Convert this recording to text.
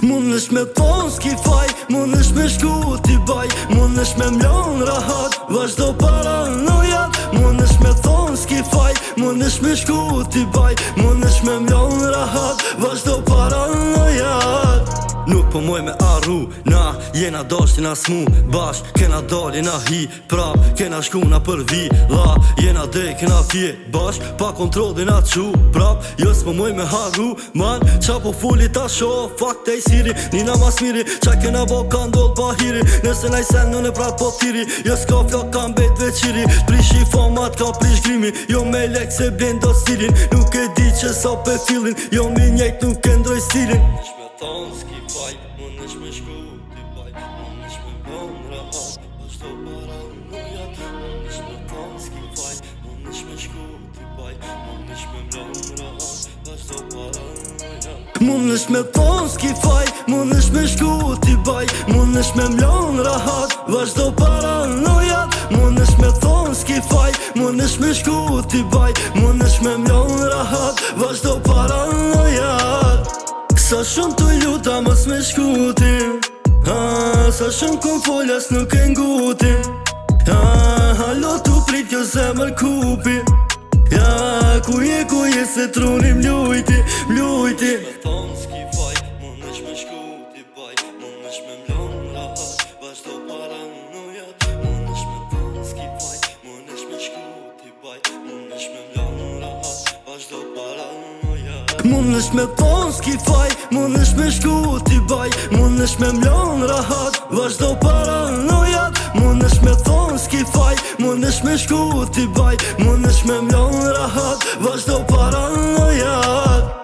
Mundesh me thon s'ki faj, mundesh me shku t'i baj, mundesh me mlon rahat, vazhdo paranojat. Mundesh me thon s'ki faj, mundesh me shku t'i baj, mundesh me mlon rahat, vazhdo paranojat. Nuk po moj me arru, na jena dashtina s'mu bash, kena dali na hi prap, kena shkuna për villa, jena dej kena fje bash, pa kontrolin na qu prap, jo s'po moj me harru, man, qa po fuli ta sho, fakt e i siri, nina mas miri, qa kena bo ka ndoll pa hiri, nëse na i sen në në prat po tiri, jo s'ka flok ka mbet veqiri, prishi format ka prish grimi, jo me lek se blen do stilin, nuk e di që sa pe fillin, jo mi njejt nuk e ndroj stilin. Mundesh me shku t'i baj, mundesh me mlon rahat, vazhdo paranojat. Mundesh me thon s'ki faj, mundesh me shku t'i baj, mundesh me mlon rahat, vazhdo paranojat. Mundesh me thon s'ki faj, mundesh me shku t'i baj, mundesh me mlon rahat, vazhdo paranojat. Mundesh me thon s'ki faj, mundesh me shku t'i baj, mundesh me mlon rahat, vazhdo paranojat. Sa shumë të luta mos me shkutim, sa shumë kom foljas nuk e ngutim, halo tu prit kjo zemër kupi, ku je se trunim lujti, lujti. Me thon s'ki faj, mundesh me shku t'i baj, mundesh me mlon rahat, vazhdo paranojat. Mundesh me thon s'ki faj, mundesh me shku t'i baj, mundesh me mlon rahat, vazhdo paranojat. Mundesh me thon s'ki faj, mundesh me shku t'i baj, mundesh me mlon rahat, vazhdo paranojat. Mundesh me thon s'ki faj, mundesh me shku t'i baj, mundesh me mlon rahat, vazhdo paranojat.